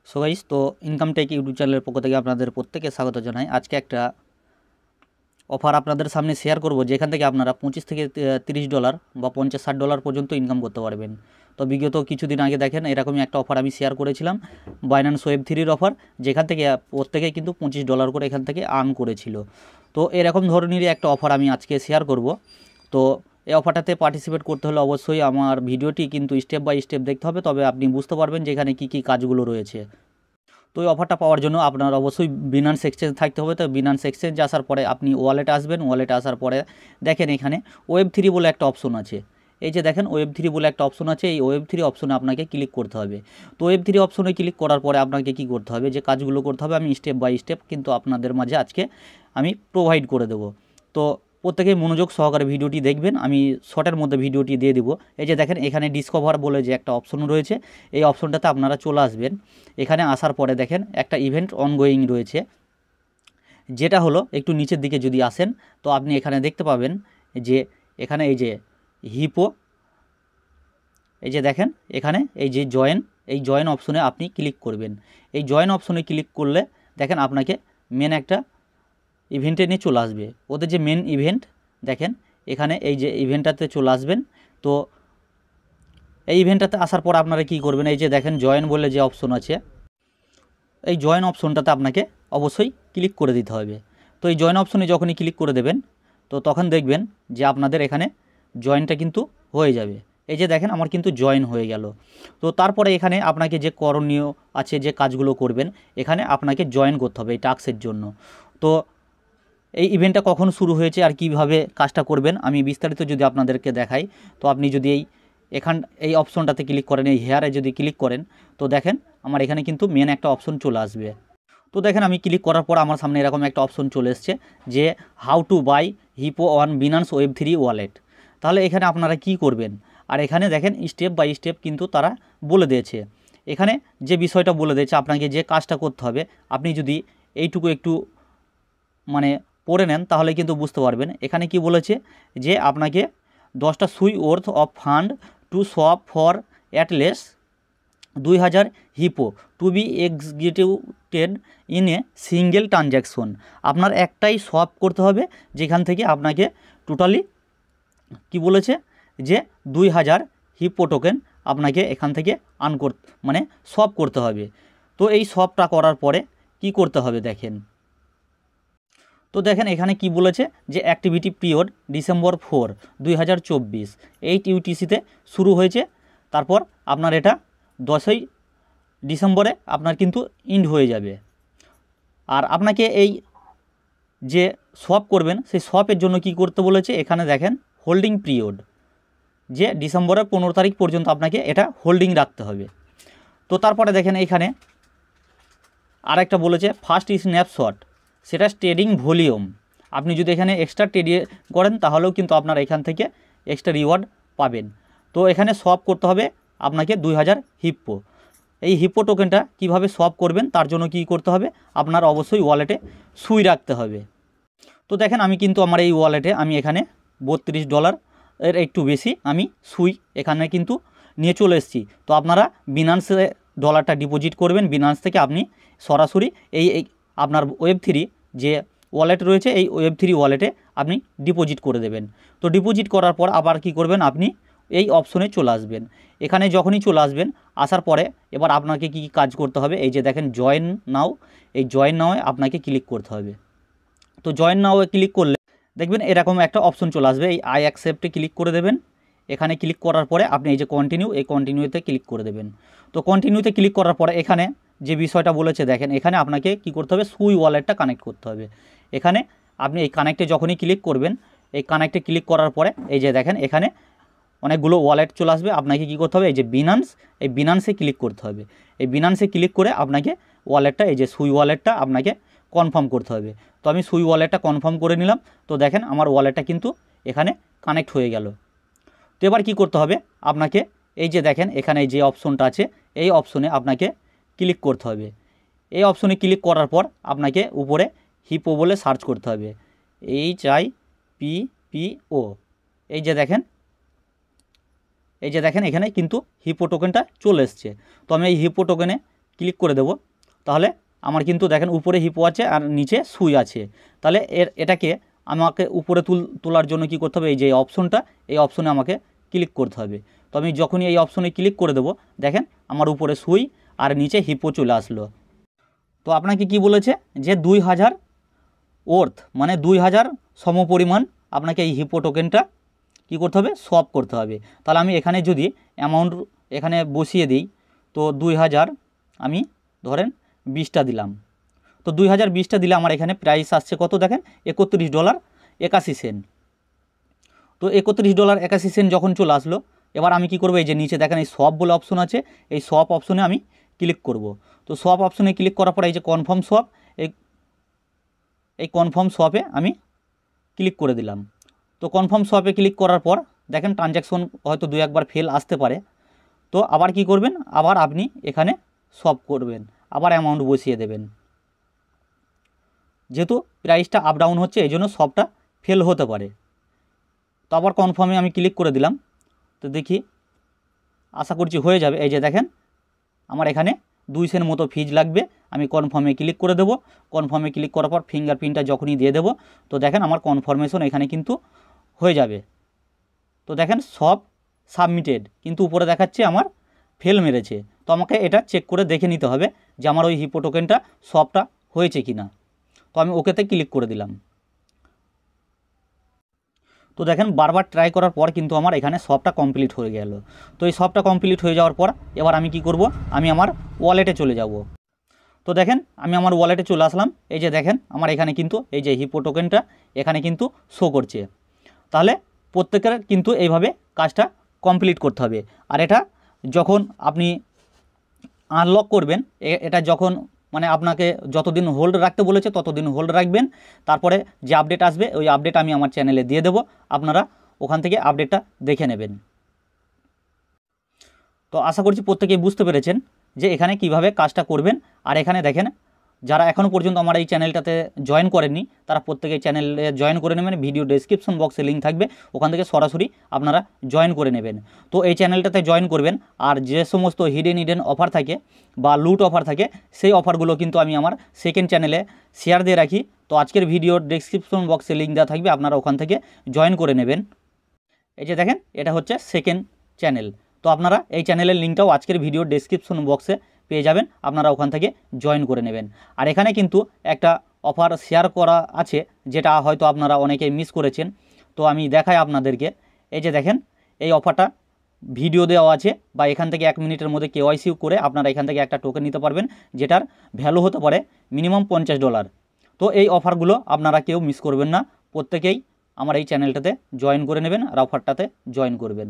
So guys, তো income take YouTube চ্যানেলের পক্ষ থেকে আপনাদের প্রত্যেকে স্বাগত জানাই। আজকে একটা অফার আপনাদের সামনে শেয়ার করব, যেখান থেকে আপনারা $25 থেকে $30 বা $50-60 পর্যন্ত ইনকাম করতে পারবেন। তো বিগত কিছুদিন আগে দেখেন এরকমই একটা অফার আমি শেয়ার করেছিলাম, বাইন্যান্স ওয়েব3-র অফার, যেখান থেকে প্রত্যেকেই কিন্তু $25 করে এখান থেকে আর্ন করেছিল। তো এরকম ধরনেরই একটা অফার আমি আজকে শেয়ার করব। তো এই অফারটাতে পার্টিসিপেট করতে হলে অবশ্যই আমার ভিডিওটি কিন্তু স্টেপ বাই স্টেপ দেখতে হবে, তবে আপনি বুঝতে পারবেন যে এখানে কী কী কাজগুলো রয়েছে। তো এই অফারটা পাওয়ার জন্য আপনার অবশ্যই বিনান্স এক্সচেঞ্জ থাকতে হবে। তো বিনান্স এক্সচেঞ্জ আসার পরে আপনি ওয়ালেটে আসবেন। ওয়ালেটে আসার পরে দেখেন এখানে ওয়েব3 বলে একটা অপশন আছে। এই যে দেখেন ওয়েব3 বলে একটা অপশন আছে, এই ওয়েব3 অপশনে আপনাকে ক্লিক করতে হবে। তো ওয়েব3 অপশনে ক্লিক করার পরে আপনাকে কি করতে হবে, যে কাজগুলো করতে হবে আমি স্টেপ বাই স্টেপ কিন্তু আপনাদের মাঝে আজকে আমি প্রোভাইড করে দেবো। তো প্রত্যেকেই মনোযোগ সহকারে ভিডিওটি দেখবেন, আমি শর্টের মধ্যে ভিডিওটি দিয়ে দিব। এই যে দেখেন এখানে ডিসকভার বলে যে একটা অপশন রয়েছে, এই অপশনটাতে আপনারা চলে আসবেন। এখানে আসার পরে দেখেন একটা ইভেন্ট অনগোয়িং রয়েছে, যেটা হলো একটু নিচের দিকে যদি আসেন তো আপনি এখানে দেখতে পাবেন যে এখানে এই যে হিপো, এই যে দেখেন এখানে এই যে এই জয়েন অপশনে আপনি ক্লিক করবেন। এই জয়েন অপশনে ক্লিক করলে দেখেন আপনাকে মেন একটা ইভেন্টে নিয়ে চলে আসবে। ওদের যে মেন ইভেন্ট দেখেন এখানে এই যে ইভেন্টটাতে চলে আসবেন। তো এই ইভেন্টটাতে আসার পর আপনারা কি করবেন, এই যে দেখেন জয়েন বলে যে অপশন আছে, এই জয়েন অপশনটাতে আপনাকে অবশ্যই ক্লিক করে দিতে হবে। তো এই জয়েন অপশনে যখনই ক্লিক করে দেবেন তো তখন দেখবেন যে আপনাদের এখানে জয়েনটা কিন্তু হয়ে যাবে। এই যে দেখেন আমার কিন্তু জয়েন হয়ে গেল। তো তারপরে এখানে আপনাকে যে করণীয় আছে, যে কাজগুলো করবেন, এখানে আপনাকে জয়েন করতে হবে এই টাস্কের জন্য। তো এই ইভেন্টটা কখন শুরু হয়েছে আর কিভাবে কাজটা করবেন আমি বিস্তারিত যদি আপনাদেরকে দেখাই, তো আপনি যদি এই অপশনটাতে ক্লিক করেন, এই হেয়ারে যদি ক্লিক করেন তো দেখেন আমার এখানে কিন্তু মেন একটা অপশন চলে আসবে। তো দেখেন আমি ক্লিক করার পর আমার সামনে এরকম একটা অপশন চলে এসছে যে how to buy Hippo on Binance Web3 wallet. তাহলে এখানে আপনারা কি করবেন, আর এখানে দেখেন স্টেপ বাই স্টেপ কিন্তু তারা বলে দিয়েছে। এখানে যে বিষয়টা বলে দিয়েছে আপনাকে যে কাজটা করতে হবে, আপনি যদি এইটুকু একটু মানে পড়ে নেন তাহলে কিন্তু বুঝতে পারবেন। এখানে কি বলেছে যে আপনাকে 10টা SUI worth of fund to swap for at least 2000 Hippo to be executed in a single transaction. আপনার একটাই সোয়াপ করতে হবে, যেখান থেকে আপনাকে টোটালি কি বলেছে যে 2000 হিপো টোকেন আপনাকে এখান থেকে সোয়াপ করতে হবে। তো এই সোয়াপটা করার পরে কি করতে হবে দেখেন। তো দেখেন এখানে কি বলেছে যে অ্যাক্টিভিটি পিরিয়ড ডিসেম্বর 4, 2024 8 UTCতে শুরু হয়েছে। তারপর আপনার এটা 10ই ডিসেম্বরে আপনার কিন্তু ইন্ড হয়ে যাবে। আর আপনাকে এই যে সোয়াপ করবেন সেই সোয়াপের জন্য কি করতে বলেছে, এখানে দেখেন হোল্ডিং পিরিয়ড, যে ডিসেম্বরের 15 তারিখ পর্যন্ত আপনাকে এটা হোল্ডিং রাখতে হবে। তো তারপরে দেখেন এখানে আরেকটা বলেছে ফার্স্ট স্ন্যাপশট, সেটা ট্রেডিং ভলিউম। আপনি যদি এখানে এক্সট্রা ট্রেডে করেন তাহলেও কিন্তু আপনার এখান থেকে এক্সট্রা রিওয়ার্ড পাবেন। তো এখানে সোয়াপ করতে হবে আপনাকে 2000 হিপ্পো। এই হিপ্পো টোকেনটা কিভাবে সোয়াপ করবেন তার জন্য কি করতে হবে, আপনার অবশ্যই ওয়ালেটে সুই রাখতে হবে। তো দেখেন আমি কিন্তু আমার এই ওয়ালেটে আমি এখানে $32 এর একটু বেশি আমি সুই এখানে কিন্তু নিয়ে চলে এসেছি। তো আপনারা বিনান্সে ডলারটা ডিপোজিট করবেন, বিনান্স থেকে আপনি সরাসরি এই আপনার ওয়েব3 যে ওয়ালেট রয়েছে এই ওয়েব3 ওয়ালেটে আপনি ডিপোজিট করে দেবেন। তো ডিপোজিট করার পর আবার কি করবেন, আপনি এই অপশনে চলে আসবেন। এখানে যখনই চলে আসবেন, আসার পরে এবার আপনাকে কি কাজ করতে হবে, এই যে দেখেন জয়েন নাও, এই জয়েন নাওয়ে আপনাকে ক্লিক করতে হবে। তো জয়েন নাওয়ে ক্লিক করলে দেখবেন এরকম একটা অপশন চলে আসবে, এই আই অ্যাকসেপ্টে ক্লিক করে দেবেন। এখানে ক্লিক করার পরে আপনি এই যে কন্টিনিউ, এই কন্টিনিউতে ক্লিক করে দেবেন। তো কন্টিনিউতে ক্লিক করার পরে এখানে যে বিষয়টা বলেছে দেখেন, এখানে আপনাকে কি করতে হবে, সুই ওয়ালেটটা কানেক্ট করতে হবে। এখানে আপনি এই কানেক্টে যখনই ক্লিক করবেন, এই কানেক্টে ক্লিক করার পরে এই যে দেখেন এখানে অনেকগুলো ওয়ালেট চলে আসবে। আপনাকে কি করতে হবে, এই যে বিনান্স, এই বিনান্সে ক্লিক করতে হবে। এই বিনান্সে ক্লিক করে আপনাকে ওয়ালেটটা, এই যে সুই ওয়ালেটটা আপনাকে কনফার্ম করতে হবে। তো আমি সুই ওয়ালেটটা কনফার্ম করে নিলাম। তো দেখেন আমার ওয়ালেটটা কিন্তু এখানে কানেক্ট হয়ে গেল। তো এবার কী করতে হবে, আপনাকে এই যে দেখেন এখানে যে অপশনটা আছে এই অপশনে আপনাকে ক্লিক করতে হবে। এই অপশনে ক্লিক করার পর আপনাকে উপরে হিপো বলে সার্চ করতে হবে, HIPPO। এই যে দেখেন এখানে কিন্তু হিপো টোকেনটা চলে এসছে। তো আমি এই হিপো টোকেনে ক্লিক করে দেব, তাহলে আমার কিন্তু দেখেন উপরে হিপো আছে আর নিচে সুই আছে। তাহলে এটাকে আমাকে উপরে তোলার জন্য কি করতে হবে, এই যে অপশনটা, এই অপশনে আমাকে ক্লিক করতে হবে। তো আমি যখনই এই অপশনে ক্লিক করে দেব, দেখেন আমার উপরে সুই আর নিচে হিপো চলে আসলো। তো আপনাকে কি বলেছে যে 2000 ওর্থ মানে 2000 সমপরিমাণ আপনাকে এই হিপো টোকেনটা কী করতে হবে, সোয়াপ করতে হবে। তাহলে আমি এখানে যদি অ্যামাউন্ট এখানে বসিয়ে দিই, তো 2000 আমি ধরেন 20টা দিলাম। তো 2020টা দিলে আমার এখানে প্রাইস আসছে কত দেখেন, $31.81। তো $31.81 যখন চলে আসলো, এবার আমি কি করব, এই যে নিচে দেখেন এই সোয়াপ বলে অপশন আছে, এই সোয়াপ অপশনে আমি ক্লিক করব। তো সোয়াপ অপশনে ক্লিক করার পর এই যে কনফার্ম সোয়াপ, এই কনফার্ম সোয়াপে আমি ক্লিক করে দিলাম। তো কনফার্ম সোয়াপে ক্লিক করার পর দেখেন ট্রানজ্যাকশন হয়তো 2-1বার ফেল আসতে পারে। তো আবার কি করবেন, আবার আপনি এখানে সোয়াপ করবেন, আবার অ্যামাউন্ট বসিয়ে দেবেন। যেহেতু প্রাইসটা আপ ডাউন হচ্ছে এই জন্য সবটা ফেল হতে পারে। তো আবার কনফার্মে আমি ক্লিক করে দিলাম। তো দেখি, আশা করছি হয়ে যাবে। এই যে দেখেন আমার এখানে 2 সেন্ট মতো ফিজ লাগবে। আমি কনফার্মে ক্লিক করে দেবো। কনফার্মে ক্লিক করার পর ফিঙ্গারপ্রিন্টটা যখনই দিয়ে দেবো, তো দেখেন আমার কনফার্মেশন এখানে কিন্তু হয়ে যাবে। তো দেখেন সব সাবমিটেড, কিন্তু উপরে দেখাচ্ছে আমার ফেল মেরেছে। তো আমাকে এটা চেক করে দেখে নিতে হবে যে আমার ওই হিপো টোকেনটা সবটা হয়েছে কি না। তো আমি ওকেতে ক্লিক করে দিলাম। তো দেখেন বারবার ট্রাই করার পর কিন্তু আমার এখানে সবটা কমপ্লিট হয়ে গেল। তো এই সবটা কমপ্লিট হয়ে যাওয়ার পর এবার আমি কি করব, আমি আমার ওয়ালেটে চলে যাব। তো দেখেন আমি আমার ওয়ালেটে চলে আসলাম। এই যে দেখেন আমার এখানে কিন্তু এই যে হিপো টোকেনটা এখানে কিন্তু শো করছে। তাহলে প্রত্যেকের কিন্তু এইভাবে কাজটা কমপ্লিট করতে হবে। আর এটা যখন আপনি আনলক করবেন, এটা যখন মানে আপনাকে যতদিন হোল্ড রাখতে বলেছে ততদিন হোল্ড রাখবেন। তারপরে যে আপডেট আসবে ওই আপডেট আমি আমার চ্যানেলে দিয়ে দেবো, আপনারা ওখান থেকে আপডেটটা দেখে নেবেন। তো আশা করছি প্রত্যেকেই বুঝতে পেরেছেন যে এখানে কিভাবে কাজটা করবেন। আর এখানে দেখেন যারা এখনও পর্যন্ত আমার এই চ্যানেলটাতে জয়েন করেননি তারা প্রত্যেকেই চ্যানেলে জয়েন করে নেবেন। ভিডিও ডেসক্রিপশন বক্সে লিঙ্ক থাকবে, ওখান থেকে সরাসরি আপনারা জয়েন করে নেবেন। তো এই চ্যানেলটাতে জয়েন করবেন। আর যে সমস্ত হিডেন অফার থাকে বা লুট অফার থাকে সেই অফারগুলো কিন্তু আমি আমার সেকেন্ড চ্যানেলে শেয়ার দিয়ে রাখি। তো আজকের ভিডিওর ডেসক্রিপশন বক্সে লিঙ্ক দেওয়া থাকবে, আপনারা ওখান থেকে জয়েন করে নেবেন। এই যে দেখেন এটা হচ্ছে সেকেন্ড চ্যানেল। তো আপনারা এই চ্যানেলের লিঙ্কটাও আজকের ভিডিওর ডেসক্রিপশন বক্সে পেয়ে যাবেন, আপনারা ওখান থেকে জয়েন করে নেবেন। আর এখানে কিন্তু একটা অফার শেয়ার করা আছে যেটা হয়তো আপনারা অনেকেই মিস করেছেন। তো আমি দেখাই আপনাদেরকে। এই যে দেখেন এই অফারটা ভিডিও দেওয়া আছে, বা এখান থেকে 1 মিনিটের মধ্যে KYC করে আপনারা এখান থেকে একটা টোকেন নিতে পারবেন, যেটার ভ্যালু হতে পারে মিনিমাম $50। তো এই অফারগুলো আপনারা কেউ মিস করবেন না, প্রত্যেকেই আমার এই চ্যানেলটাতে জয়েন করে নেবেন আর অফারটাতে জয়েন করবেন।